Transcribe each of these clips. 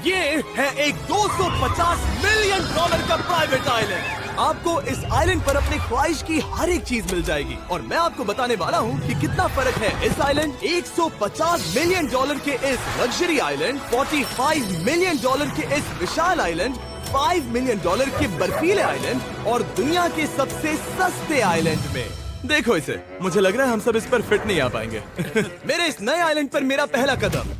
ये है एक 250 मिलियन डॉलर का प्राइवेट आइलैंड। आपको इस आइलैंड पर अपनी ख्वाहिश की हर एक चीज मिल जाएगी और मैं आपको बताने वाला हूँ कि कितना फर्क है इस आइलैंड 150 मिलियन डॉलर के इस लग्जरी आइलैंड, 45 मिलियन डॉलर के इस विशाल आइलैंड, 5 मिलियन डॉलर के बर्फीले आइलैंड और दुनिया के सबसे सस्ते आइलैंड में। देखो इसे, मुझे लग रहा है हम सब इस पर फिट नहीं आ पाएंगे। मेरे इस नए आइलैंड पर मेरा पहला कदम।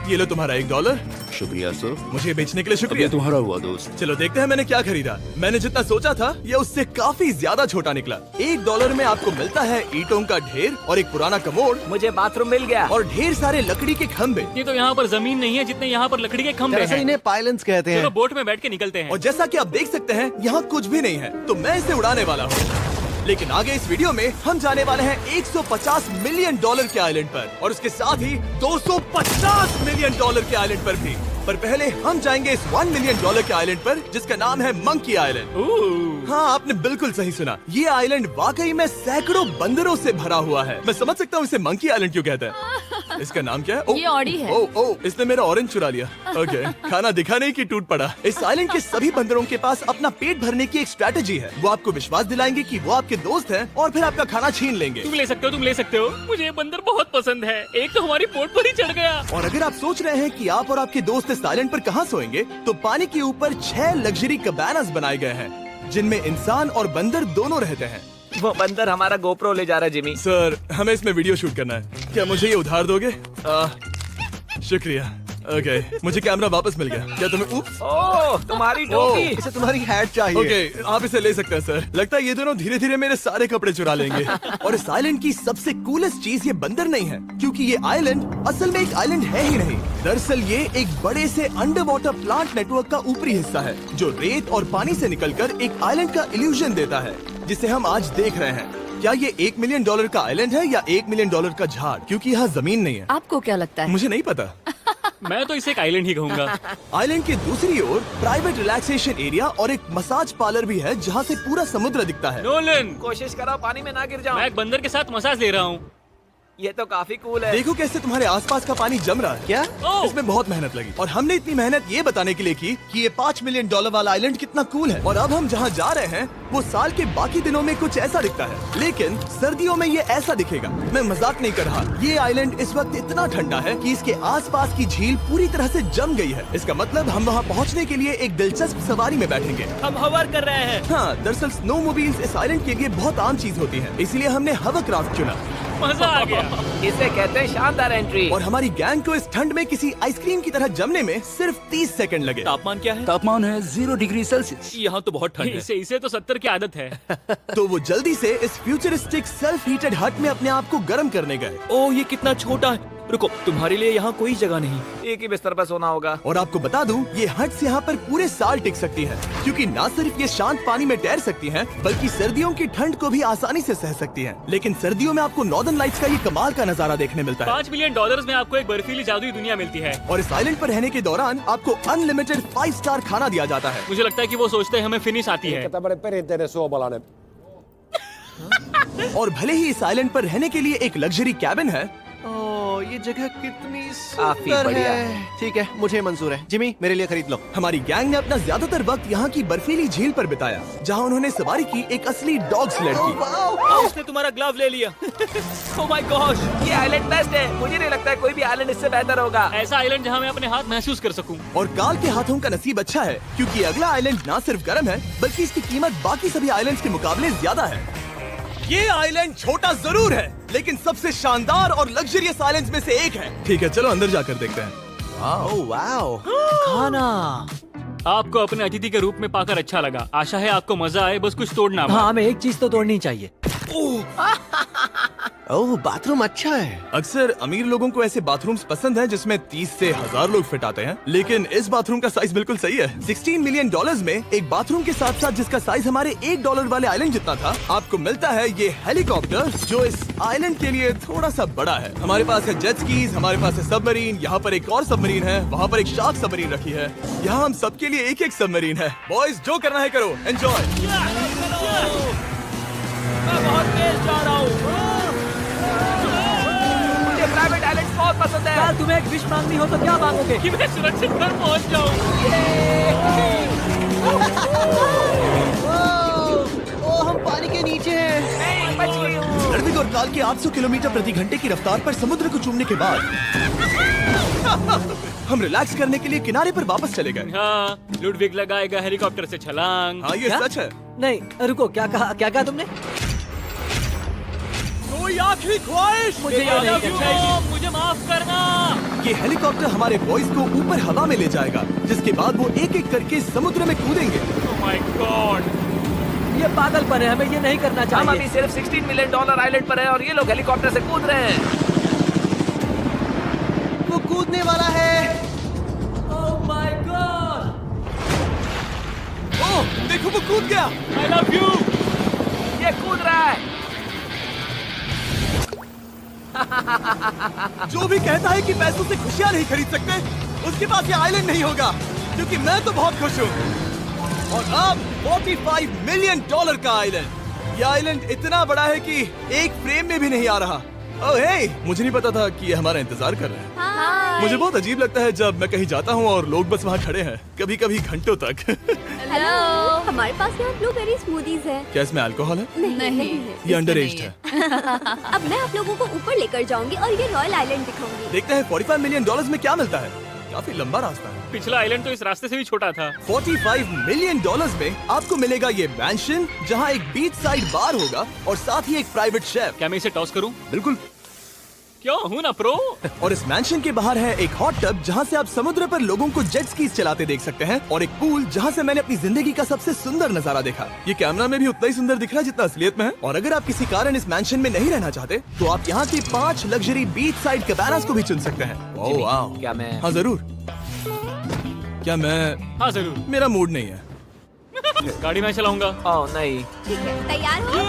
ये लो तुम्हारा $1। शुक्रिया सर। मुझे बेचने के लिए अब शुक्रिया। ये तुम्हारा हुआ दोस्त। चलो देखते हैं मैंने क्या खरीदा। मैंने जितना सोचा था ये उससे काफी ज्यादा छोटा निकला। $1 में आपको मिलता है ईंटों का ढेर और एक पुराना कमोड। मुझे बाथरूम मिल गया। और ढेर सारे लकड़ी के खम्भे। ये तो यहाँ पर जमीन नहीं है जितने यहाँ पर लकड़ी के खंभे दरअसल हैं। इन्हें पाइलन्स कहते चलो हैं। बोट में बैठ के निकलते हैं। और जैसा कि आप देख सकते हैं यहाँ कुछ भी नहीं है, तो मैं इसे उड़ाने वाला हूँ। लेकिन आगे इस वीडियो में हम जाने वाले हैं 150 मिलियन डॉलर के आइलैंड पर और उसके साथ ही 250 मिलियन डॉलर के आइलैंड पर भी। पर पहले हम जाएंगे इस 1 मिलियन डॉलर के आइलैंड पर जिसका नाम है मंकी आइलैंड। हाँ, आपने बिल्कुल सही सुना। ये आइलैंड वाकई में सैकड़ों बंदरों से भरा हुआ है। मैं समझ सकता हूँ इसे मंकी आइलैंड क्यों कहते हैं। इसका नाम क्या है? ये ऑडी है। ओ, इसने मेरा ऑरेंज चुरा लिया। ओके, खाना दिखा नहीं कि टूट पड़ा। इस आइलैंड के सभी बंदरों के पास अपना पेट भरने की एक स्ट्रेटेजी है। वो आपको विश्वास दिलाएंगे कि वो आपके दोस्त हैं और फिर आपका खाना छीन लेंगे। तुम ले सकते हो। मुझे ये बंदर बहुत पसंद है। एक तो हमारी बोट पर ही चढ़ गया। और अगर आप सोच रहे हैं कि आप और आपके दोस्त इस आइलैंड पर कहाँ सोएंगे, तो पानी के ऊपर 6 लग्जरी कबानास बनाए गए हैं जिनमें इंसान और बंदर दोनों रहते हैं। वो बंदर हमारा गोप्रो ले जा रहा है जिमी। सर, हमें इसमें वीडियो शूट करना है। क्या मुझे ये उधार दोगे? शुक्रिया। ओके, मुझे कैमरा वापस मिल गया। क्या तुम्हें? उप्स। ओह, तुम्हारी टोपी। इसे तुम्हारी हैट चाहिए। ओके, आप इसे ले सकते हैं सर। लगता है ये दोनों धीरे धीरे मेरे सारे कपड़े चुरा लेंगे। और इस आइलैंड की सबसे कूलेस्ट चीज ये बंदर नहीं है, क्योंकि ये आइलैंड असल में एक आइलैंड है ही नहीं। दरअसल ये एक बड़े से अंडर वाटर प्लांट नेटवर्क का ऊपरी हिस्सा है जो रेत और पानी से निकलकर एक आइलैंड का इल्यूजन देता है जिसे हम आज देख रहे हैं। क्या ये $1 मिलियन का आइलैंड है या $1 मिलियन का झाड़? क्योंकि यहाँ जमीन नहीं है। आपको क्या लगता है? मुझे नहीं पता। मैं तो इसे एक आइलैंड ही कहूँगा। आइलैंड के दूसरी ओर प्राइवेट रिलैक्सेशन एरिया और एक मसाज पार्लर भी है जहाँ से पूरा समुद्र दिखता है। नोलन, कोशिश करो पानी में ना गिर जाओ। मैं एक बंदर के साथ मसाज ले रहा हूँ। ये तो काफी कूल है। देखो कैसे तुम्हारे आसपास का पानी जम रहा है। क्या? ओह! इसमें बहुत मेहनत लगी और हमने इतनी मेहनत ये बताने के लिए की कि ये $5 मिलियन वाला आइलैंड कितना कूल है। और अब हम जहाँ जा रहे हैं वो साल के बाकी दिनों में कुछ ऐसा दिखता है, लेकिन सर्दियों में ये ऐसा दिखेगा। मैं मजाक नहीं कर रहा। ये आइलैंड इस वक्त इतना ठंडा है कि इसके आसपास की झील पूरी तरह से जम गई है। इसका मतलब हम वहाँ पहुँचने के लिए एक दिलचस्प सवारी में बैठेंगे। हम हवर कर रहे हैं। हाँ, दरअसल स्नोमोबाइल्स इस आइलैंड के लिए बहुत आम चीज होती है, इसलिए हमने हवरक्राफ्ट चुना। मजा आ गया। इसे कहते हैं शानदार एंट्री। और हमारी गैंग को इस ठंड में किसी आइसक्रीम की तरह जमने में सिर्फ 30 सेकंड लगे। तापमान क्या है? तापमान है 0 डिग्री सेल्सियस। यहाँ तो बहुत ठंड है। इसे तो 70 की आदत है। तो वो जल्दी से इस फ्यूचरिस्टिक सेल्फ हीटेड हट में अपने आप को गर्म करने गए। ओह, ये कितना छोटा है। रुको, तुम्हारे लिए यहाँ कोई जगह नहीं। एक ही बिस्तर पर सोना होगा। और आपको बता दूं, ये हट्स यहाँ पर पूरे साल टिक सकती हैं, क्योंकि ना सिर्फ ये शांत पानी में तैर सकती हैं, बल्कि सर्दियों की ठंड को भी आसानी से सह सकती हैं। लेकिन सर्दियों में आपको नॉर्दर्न लाइट्स का ये कमाल का नजारा देखने मिलता है। $5 मिलियन में आपको एक बर्फीली जादुई दुनिया मिलती है। और इस आइलैंड पर रहने के दौरान आपको अनलिमिटेड 5 स्टार खाना दिया जाता है। मुझे लगता है कि वो सोचते हैं हमें फिनिश आती है। tämmöinen perinteinen suomalainen. और भले ही इस आइलैंड पर रहने के लिए एक लग्जरी कैबिन है, ओह, ये जगह कितनी काफी सुंदर बढ़िया है। ठीक है, मुझे मंजूर है। जिमी, मेरे लिए खरीद लो। हमारी गैंग ने अपना ज्यादातर वक्त यहाँ की बर्फीली झील पर बिताया, जहाँ उन्होंने सवारी की एक असली डॉग स्लेड की। उसने तुम्हारा ग्लव ले लिया। ओह माय गॉश, ये आइलैंड बेस्ट है। मुझे नहीं लगता है कोई भी आइलैंड इससे बेहतर होगा। ऐसा आइलैंड जहाँ मैं अपने हाथ महसूस कर सकूँ। और काल के हाथों का नसीब अच्छा है, क्योंकि अगला आइलैंड ना सिर्फ गर्म है, बल्कि इसकी कीमत बाकी सभी आइलैंड्स के मुकाबले ज्यादा है। ये आइलैंड छोटा जरूर है, लेकिन सबसे शानदार और लग्जरियस आइलैंड्स में से एक है। ठीक है, चलो अंदर जाकर देखते हैं। ओह वाओ, खाना। आपको अपने अतिथि के रूप में पाकर अच्छा लगा। आशा है आपको मजा आए, बस कुछ तोड़ना मत। हाँ, हमें एक चीज तो तोड़नी चाहिए। ओह, बाथरूम अच्छा है। अक्सर अमीर लोगों को ऐसे बाथरूम्स पसंद हैं जिसमें 30 से 1000 लोग फिट आते हैं, लेकिन इस बाथरूम का साइज बिल्कुल सही है। $16 मिलियन में एक बाथरूम के साथ साथ जिसका साइज हमारे $1 वाले आइलैंड जितना था, आपको मिलता है ये हेलीकॉप्टर जो इस आइलैंड के लिए थोड़ा सा बड़ा है। हमारे पास है जेट स्कीज, हमारे पास है सबमरीन, यहाँ पर एक और सबमरीन है, वहाँ पर एक शार्क सबमरीन रखी है। यहाँ हम सबके लिए एक एक सबमरीन है। बॉयज, जो करना है करो, एंजॉय। मैं बहुत तेज जा रहा हूँ। मुझे प्राइवेट आइलैंड बहुत पसंद है। यार, तुम्हें एक विश मांगनी हो तो क्या मांगोगे? कि मैं सुरक्षित घर पहुँच जाऊँ। 800 किलोमीटर प्रति घंटे की रफ्तार पर समुद्र को चूमने के बाद हम रिलैक्स करने के लिए किनारे पर वापस चले गए। हाँ, लुडविग लगाएगा हेलीकॉप्टर से छलांग। हाँ, ये सच है। नहीं रुको, क्या कहा तुमने? कोई आखिरी ख्वाहिश? मुझे ये नहीं करना चाहिए। मुझे माफ करना। ये हेलीकॉप्टर हमारे बॉयज को ऊपर हवा में ले जाएगा, जिसके बाद वो एक एक करके समुद्र में कूदेंगे। Oh my God! ये पागलपन है, हमें ये नहीं करना चाहिए। हम अभी सिर्फ $16 मिलियन आइलैंड पर है और ये लोग हेलीकॉप्टर से कूद रहे हैं। वो कूदने वाला है। Oh my God! ओह, देखो वो कूद गया। I love you! ये कूद रहा है। जो भी कहता है कि पैसों से खुशियां नहीं खरीद सकते, उसके पास ये आइलैंड नहीं होगा, क्योंकि मैं तो बहुत खुश हूँ। और अब $45 मिलियन का आइलैंड। ये आइलैंड इतना बड़ा है कि एक फ्रेम में भी नहीं आ रहा। ओह हे, मुझे नहीं पता था कि ये हमारा इंतजार कर रहे हैं। मुझे बहुत अजीब लगता है जब मैं कहीं जाता हूँ और लोग बस वहाँ खड़े हैं, कभी कभी घंटों तक। हेलो, हमारे पास यहाँ ब्लूबेरी स्मूदीज है। क्या इसमें अल्कोहल है? नहीं ये अंडर एज्ड है। अब मैं आप लोगों को ऊपर लेकर जाऊंगी और ये रॉयल आइलैंड दिखाऊंगी। देखते हैं $45 मिलियन में क्या मिलता है। काफी लंबा रास्ता है। पिछला आइलैंड तो इस रास्ते से भी छोटा था। $45 मिलियन में आपको मिलेगा ये मैंशन, जहाँ एक बीच साइड बार होगा और साथ ही एक प्राइवेट शेफ। क्या मैं इसे टॉस करूं? बिल्कुल। क्यों हूं ना प्रो। और इस मैंशन के बाहर है एक हॉट टब, जहाँ से आप समुद्र पर लोगों को जेट स्कीज चलाते देख सकते हैं, और एक पूल जहाँ से मैंने अपनी जिंदगी का सबसे सुंदर नजारा देखा। ये कैमरा में भी उतना ही सुंदर दिख रहा है जितना असलियत में है। और अगर आप किसी कारण इस मैंशन में नहीं रहना चाहते, तो आप यहाँ की 5 लग्जरी बीच साइड कैबानास को भी चुन सकते हैं। ओह वाह। क्या मैं? हाँ जरूर। क्या मैं? हाँ जरूर। मेरा मूड नहीं है। गाड़ी मैं चलाऊंगा। ओह नहीं। ठीक है, तैयार हो?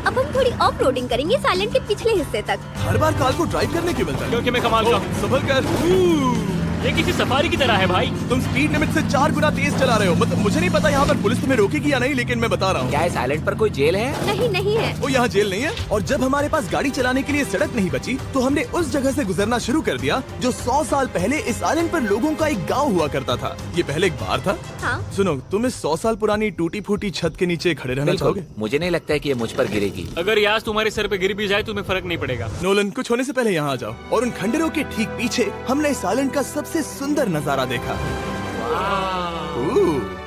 अब हम थोड़ी ऑफ रोडिंग करेंगे इस आइलैंड के पिछले हिस्से तक। हर बार कार को ड्राइव करने क्यों मिलता है? क्योंकि मैं कमाल का हूं। संभल कर। ये किसी सफारी की तरह है भाई। तुम स्पीड लिमिट से 4 गुना तेज चला रहे हो। मतलब मुझे नहीं पता यहाँ पर पुलिस तुम्हें रोकेगी या नहीं, लेकिन मैं बता रहा हूँ। क्या इस आइलैंड पर कोई जेल है? नहीं है। वो यहाँ जेल नहीं है। और जब हमारे पास गाड़ी चलाने के लिए सड़क नहीं बची, तो हमने उस जगह से गुजरना शुरू कर दिया जो 100 साल पहले इस आइलैंड पर लोगों का एक गांव हुआ करता था। ये पहले एक बार था। हाँ। सुनो, तुम इस 100 साल पुरानी टूटी फूटी छत के नीचे खड़े रहना चाहोगे? मुझे नहीं लगता है कि ये मुझ पर गिरेगी। अगर ये आज तुम्हारे सर पे गिर भी जाए तुम्हें फर्क नहीं पड़ेगा। नोलन, कुछ होने से पहले यहाँ आ जाओ। और उन खंडरों के ठीक पीछे हमने इस आइलैंड का सबसे सुंदर नजारा देखा।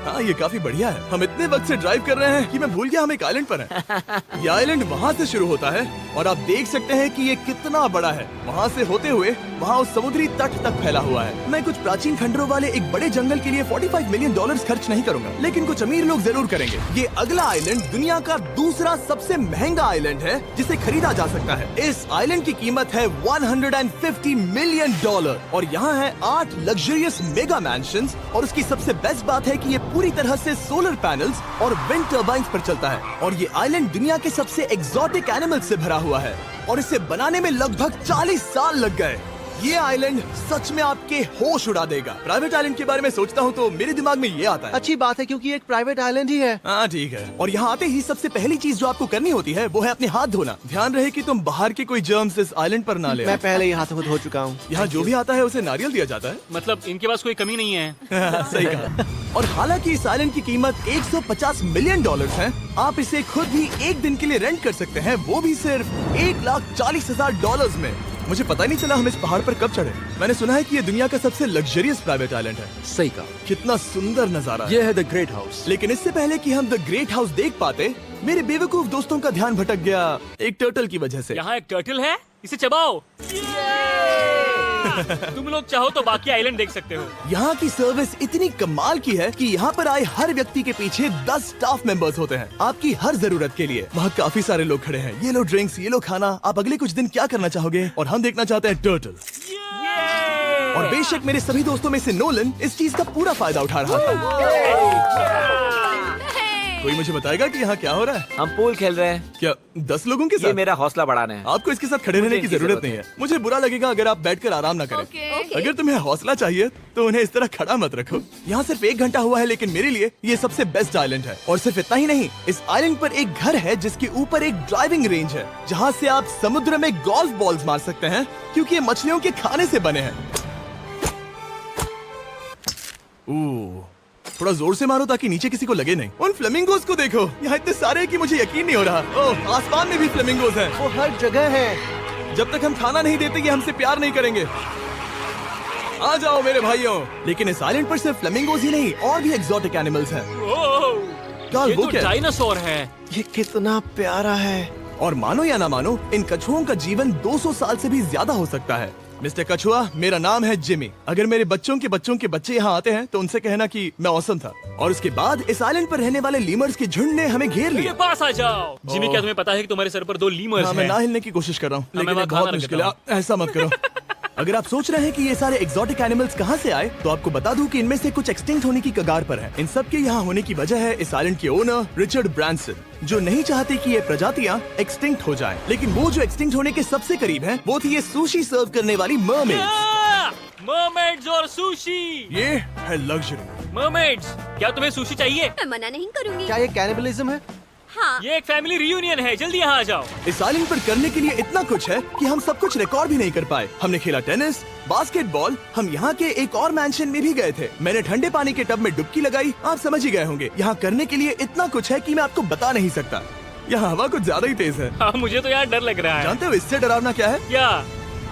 हाँ, ये काफी बढ़िया है। हम इतने वक्त से ड्राइव कर रहे हैं कि मैं भूल गया हम एक आइलैंड पर हैं। ये आइलैंड वहाँ से शुरू होता है और आप देख सकते हैं कि ये कितना बड़ा है। वहाँ से होते हुए वहाँ उस समुद्री तट तक फैला हुआ है। मैं कुछ प्राचीन खंडरों वाले एक बड़े जंगल के लिए $45 मिलियन खर्च नहीं करूंगा, लेकिन कुछ अमीर लोग जरूर करेंगे। ये अगला आइलैंड दुनिया का दूसरा सबसे महंगा आइलैंड है जिसे खरीदा जा सकता है। इस आइलैंड की कीमत है $150 मिलियन और यहाँ है 8 लग्जरियस मेगा मैंशंस। और उसकी सबसे बेस्ट बात है कि ये पूरी तरह से सोलर पैनल्स और विंड टर्बाइन्स पर चलता है। और ये आइलैंड दुनिया के सबसे एक्सोटिक एनिमल्स से भरा हुआ है और इसे बनाने में लगभग 40 साल लग गए। ये आइलैंड सच में आपके होश उड़ा देगा। प्राइवेट आइलैंड के बारे में सोचता हूँ तो मेरे दिमाग में ये आता है। अच्छी बात है क्योंकि एक प्राइवेट आइलैंड ही है। हाँ ठीक है। और यहाँ आते ही सबसे पहली चीज जो आपको करनी होती है वो है अपने हाथ धोना। ध्यान रहे कि तुम बाहर के कोई जर्म्स इस आइलैंड पर ना ले। मैं पहले ही हाथों को धो चुका हूँ। यहाँ जो भी आता है उसे नारियल दिया जाता है। मतलब इनके पास कोई कमी नहीं है। सही कहा। और हालांकि इस आइलैंड की कीमत $150 मिलियन है, आप इसे खुद भी एक दिन के लिए रेंट कर सकते हैं, वो भी सिर्फ $1,40,000 में। मुझे पता ही नहीं चला हम इस पहाड़ पर कब चढ़े। मैंने सुना है कि ये दुनिया का सबसे लग्जरियस प्राइवेट आइलैंड है। सही कहा। कितना सुंदर नजारा है। ये है द ग्रेट हाउस। लेकिन इससे पहले कि हम द ग्रेट हाउस देख पाते, मेरे बेवकूफ दोस्तों का ध्यान भटक गया एक टर्टल की वजह से। यहाँ एक टर्टल है, इसे चबाओ। तुम लोग चाहो तो बाकी आइलैंड देख सकते हो। यहाँ की सर्विस इतनी कमाल की है कि यहाँ पर आए हर व्यक्ति के पीछे 10 स्टाफ मेंबर्स होते हैं आपकी हर जरूरत के लिए। वहाँ काफी सारे लोग खड़े हैं। ये लो ड्रिंक्स, ये लो खाना। आप अगले कुछ दिन क्या करना चाहोगे? और हम देखना चाहते हैं टर्टल। और बेशक मेरे सभी दोस्तों में से नोलन इस चीज का पूरा फायदा उठा रहा था। कोई मुझे बताएगा कि यहाँ क्या हो रहा है? हम पूल खेल रहे हैं। क्या 10 लोगों के ये साथ? मेरा हौसला बढ़ाना है। आपको इसके साथ खड़े रहने की इनकी जरूरत नहीं है। मुझे बुरा लगेगा अगर आप बैठकर आराम ना करें। Okay. अगर तुम्हें हौसला चाहिए तो उन्हें इस तरह खड़ा मत रखो। यहाँ सिर्फ 1 घंटा हुआ है, लेकिन मेरे लिए ये सबसे बेस्ट आइलैंड है। और सिर्फ इतना ही नहीं, इस आइलैंड पर एक घर है जिसके ऊपर एक ड्राइविंग रेंज है, जहाँ से आप समुद्र में गोल्फ बॉल्स मार सकते हैं, क्योंकि ये मछलियों के खाने से बने हैं। थोड़ा जोर से मारो ताकि नीचे किसी को लगे नहीं। उन फ्लेमिंगोज को देखो, यहाँ इतने सारे हैं कि मुझे यकीन नहीं हो रहा। ओह, आसमान में भी फ्लेमिंगोज हैं। वो हर जगह है। जब तक हम खाना नहीं देते ये हमसे प्यार नहीं करेंगे। आ जाओ मेरे भाइयों। लेकिन इस आइलैंड पर सिर्फ फ्लेमिंगोज ही नहीं, और भी एक्सोटिक एनिमल्स हैं। ये वो तो क्या है? डायनासोर है। ये कितना प्यारा है। और मानो या ना मानो, इन कछुओं का जीवन 200 साल से भी ज्यादा हो सकता है। मिस्टर कछुआ, मेरा नाम है जिमी। अगर मेरे बच्चों के बच्चे यहाँ आते हैं तो उनसे कहना कि मैं औसम था। और उसके बाद इस आइलैंड पर रहने वाले लीमर्स के झुंड ने हमें घेर मेरे लिया। पास आ जाओ। जिमी, क्या तुम्हें पता है कि तुम्हारे सर पर 2 लीमर्स हाँ, मैं हैं? ना हिलने की कोशिश कर रहा हूँ, मैं लेकिन वहाँ ये बहुत खाना मुश्किल है। रखता ऐसा मत करो। अगर आप सोच रहे हैं कि ये सारे एक्सोटिक एनिमल्स कहाँ से आए, तो आपको बता दूं कि इनमें से कुछ एक्सटिंक्ट होने की कगार पर हैं। इन सब के यहाँ होने की वजह है इस आइलैंड के ओनर रिचर्ड ब्रांसन, जो नहीं चाहते कि ये प्रजातियाँ एक्सटिंक्ट हो जाएं। लेकिन वो जो एक्सटिंक्ट होने के सबसे करीब हैं, वो थी ये सुशी सर्व करने वाली मरमेड्स। मर्मेड्स और सुशी। ये है लग्जरी। मर्मेड्स, क्या तुम्हें सुशी चाहिए? मैं मना नहीं करूंगी। क्या ये कैनिबलिज्म है? हाँ। ये एक फैमिली रियूनियन है, जल्दी यहाँ आ जाओ। इस आइलैंड पर करने के लिए इतना कुछ है कि हम सब कुछ रिकॉर्ड भी नहीं कर पाए। हमने खेला टेनिस, बास्केटबॉल, हम यहाँ के एक और मैंशन में भी गए थे। मैंने ठंडे पानी के टब में डुबकी लगाई। आप समझ ही गए होंगे, यहाँ करने के लिए इतना कुछ है कि मैं आपको बता नहीं सकता। यहाँ हवा कुछ ज्यादा ही तेज है। हाँ, मुझे तो यार डर लग रहा है। जानते हो इससे डरावना क्या है? क्या?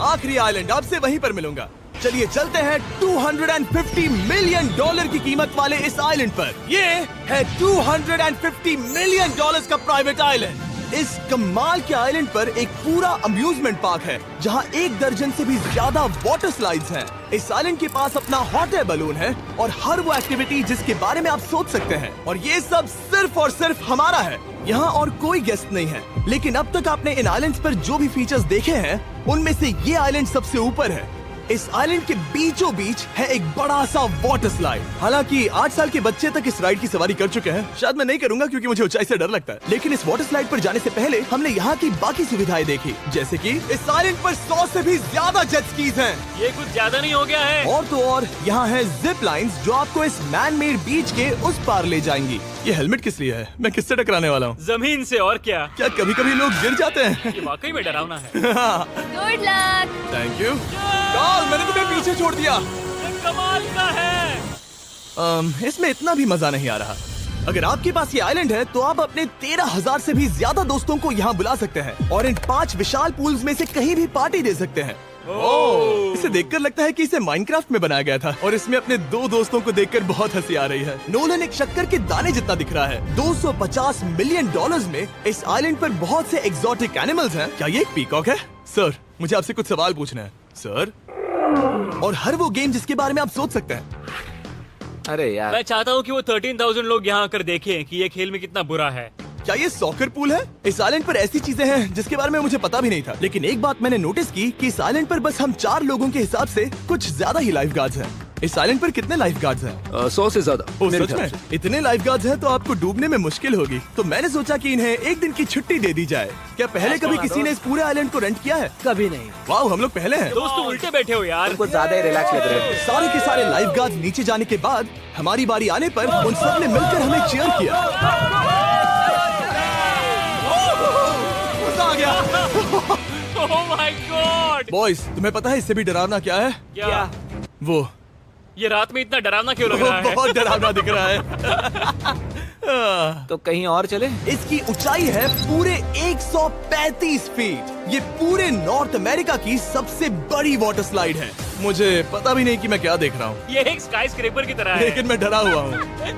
आखिरी आइलैंड, आपसे वहीं पर मिलूंगा। चलिए चलते हैं $250 मिलियन की कीमत वाले इस आइलैंड पर। ये है $250 मिलियन का प्राइवेट आइलैंड। इस कमाल के आइलैंड पर एक पूरा अम्यूजमेंट पार्क है, जहां 1 दर्जन से भी ज्यादा वाटर स्लाइड्स हैं। इस आइलैंड के पास अपना हॉट एयर बलून है और हर वो एक्टिविटी जिसके बारे में आप सोच सकते हैं। और ये सब सिर्फ और सिर्फ हमारा है। यहाँ और कोई गेस्ट नहीं है। लेकिन अब तक आपने इन आइलैंड्स पर जो भी फीचर्स देखे हैं, उनमें से ये आइलैंड सबसे ऊपर है। इस आइलैंड के बीचों बीच है एक बड़ा सा वाटर स्लाइड। हालांकि 8 साल के बच्चे तक इस राइड की सवारी कर चुके हैं। शायद मैं नहीं करूंगा क्योंकि मुझे ऊंचाई से डर लगता है। लेकिन इस वाटर स्लाइड पर जाने से पहले हमने यहाँ की बाकी सुविधाएं देखी, जैसे कि इस आइलैंड पर 100 से भी ज्यादा जेट स्कीज हैं। ये कुछ ज्यादा नहीं हो गया है? और तो और यहाँ है जिप लाइन्स जो आपको इस मैन मेड बीच के उस पार ले जाएंगी। ये हेलमेट किस लिए है? मैं किससे टकराने वाला हूँ? जमीन से, और क्या? क्या कभी कभी लोग गिर जाते हैं? ये वाकई में डरावना है। Good luck. Thank you. Carl, मैंने तुम्हें पीछे छोड़ दिया। ये कमाल का है। इसमें इतना भी मजा नहीं आ रहा। अगर आपके पास ये आइलैंड है तो आप अपने 13,000 से भी ज्यादा दोस्तों को यहाँ बुला सकते हैं और इन 5 विशाल पूल्स में से कहीं भी पार्टी दे सकते हैं। ओह, इसे देखकर लगता है कि इसे माइनक्राफ्ट में बनाया गया था और इसमें अपने 2 दोस्तों को देखकर बहुत हंसी आ रही है। नोलन एक शक्कर के दाने जितना दिख रहा है। $250 मिलियन में इस आइलैंड पर बहुत से एक्सोटिक एनिमल्स हैं। क्या ये एक पीकॉक है? सर, मुझे आपसे कुछ सवाल पूछना है सर। और हर वो गेम जिसके बारे में आप सोच सकते हैं। अरे यार, मैं चाहता हूँ कि वो 13,000 लोग यहाँ आकर देखें कि ये खेल में कितना बुरा है। क्या ये सॉकर पूल है? इस आइलैंड पर ऐसी चीजें हैं जिसके बारे में मुझे पता भी नहीं था। लेकिन एक बात मैंने नोटिस की कि इस आइलैंड पर बस हम 4 लोगों के हिसाब से कुछ ज्यादा ही लाइफ गार्ड्स हैं। इस आइलैंड पर कितने लाइफ गार्ड्स हैं? 100 से ज्यादा। ओह, मेरे सच ख्याल में? से। इतने लाइफ गार्ड्स हैं तो आपको डूबने में मुश्किल होगी। तो मैंने सोचा कि इन्हें एक दिन की छुट्टी दे दी जाए। क्या पहले कभी किसी ने इस पूरे आइलैंड को रेंट किया है? कभी नहीं। वाह, हम लोग पहले हैं। दोस्त, तुम उल्टे बैठे हो यार। कुछ ज्यादा ही रिलैक्स लग रहे हैं। सारे के सारे लाइफ गार्ड्स नीचे जाने के बाद हमारी बारी आने पर उन सब ने मिलकर हमें चीयर किया। मजा आ गया। ओह माय गॉड। बॉयज, तुम्हें पता है इससे भी डरावना क्या है? क्या? वो ये रात में इतना डरावना क्यों लग रहा है? बहुत डरावना दिख रहा है। तो कहीं और चले? इसकी ऊंचाई है पूरे 135 फीट। ये पूरे नॉर्थ अमेरिका की सबसे बड़ी वाटर स्लाइड है। मुझे पता भी नहीं कि मैं क्या देख रहा हूँ, ये एक स्काई स्क्रेपर की तरह है। लेकिन मैं डरा हुआ हूँ।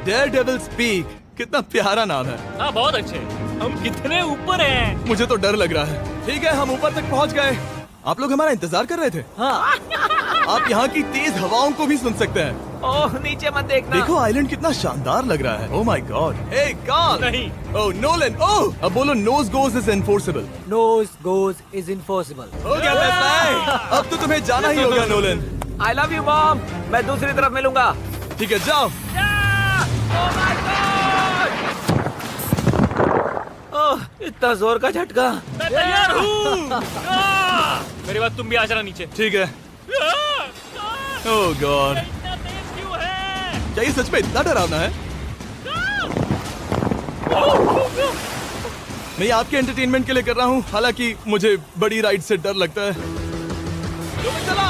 डेयरडेविल्स पीक, कितना प्यारा नाम है। हाँ, बहुत अच्छे। हम कितने ऊपर हैं? मुझे तो डर लग रहा है। ठीक है, हम ऊपर तक पहुँच गए। आप लोग हमारा इंतजार कर रहे थे? हाँ। आप यहाँ की तेज हवाओं को भी सुन सकते हैं। ओह, नीचे मत देखना। देखो आइलैंड कितना शानदार लग रहा है। Oh my God. Hey Carl. नहीं। Oh Nolan. ओह, अब बोलो nose goes is enforceable. Nose goes is enforceable. हो गया फैसला। अब तो तुम्हें जाना ही होगा Nolan. I love you mom. मैं दूसरी तरफ मिलूंगा। ठीक है, जाओ। ओह, इतना जोर का झटका। मैं तैयार हूँ। मेरे बाद तुम भी आ जाना नीचे। ठीक है। ओह गॉड, इतना तेज क्यों है? क्या ये सच में इतना डरावना है? मैं ये आपके एंटरटेनमेंट के लिए कर रहा हूँ, हालांकि मुझे बड़ी राइड से डर लगता है। जो मैं चला।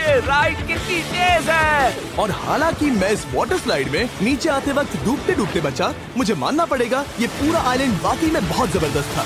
ये राइड कितनी तेज है। और हालांकि मैं इस वाटर स्लाइड में नीचे आते वक्त डूबते डूबते बचा, मुझे मानना पड़ेगा ये पूरा आइलैंड वाकई में बहुत जबरदस्त था।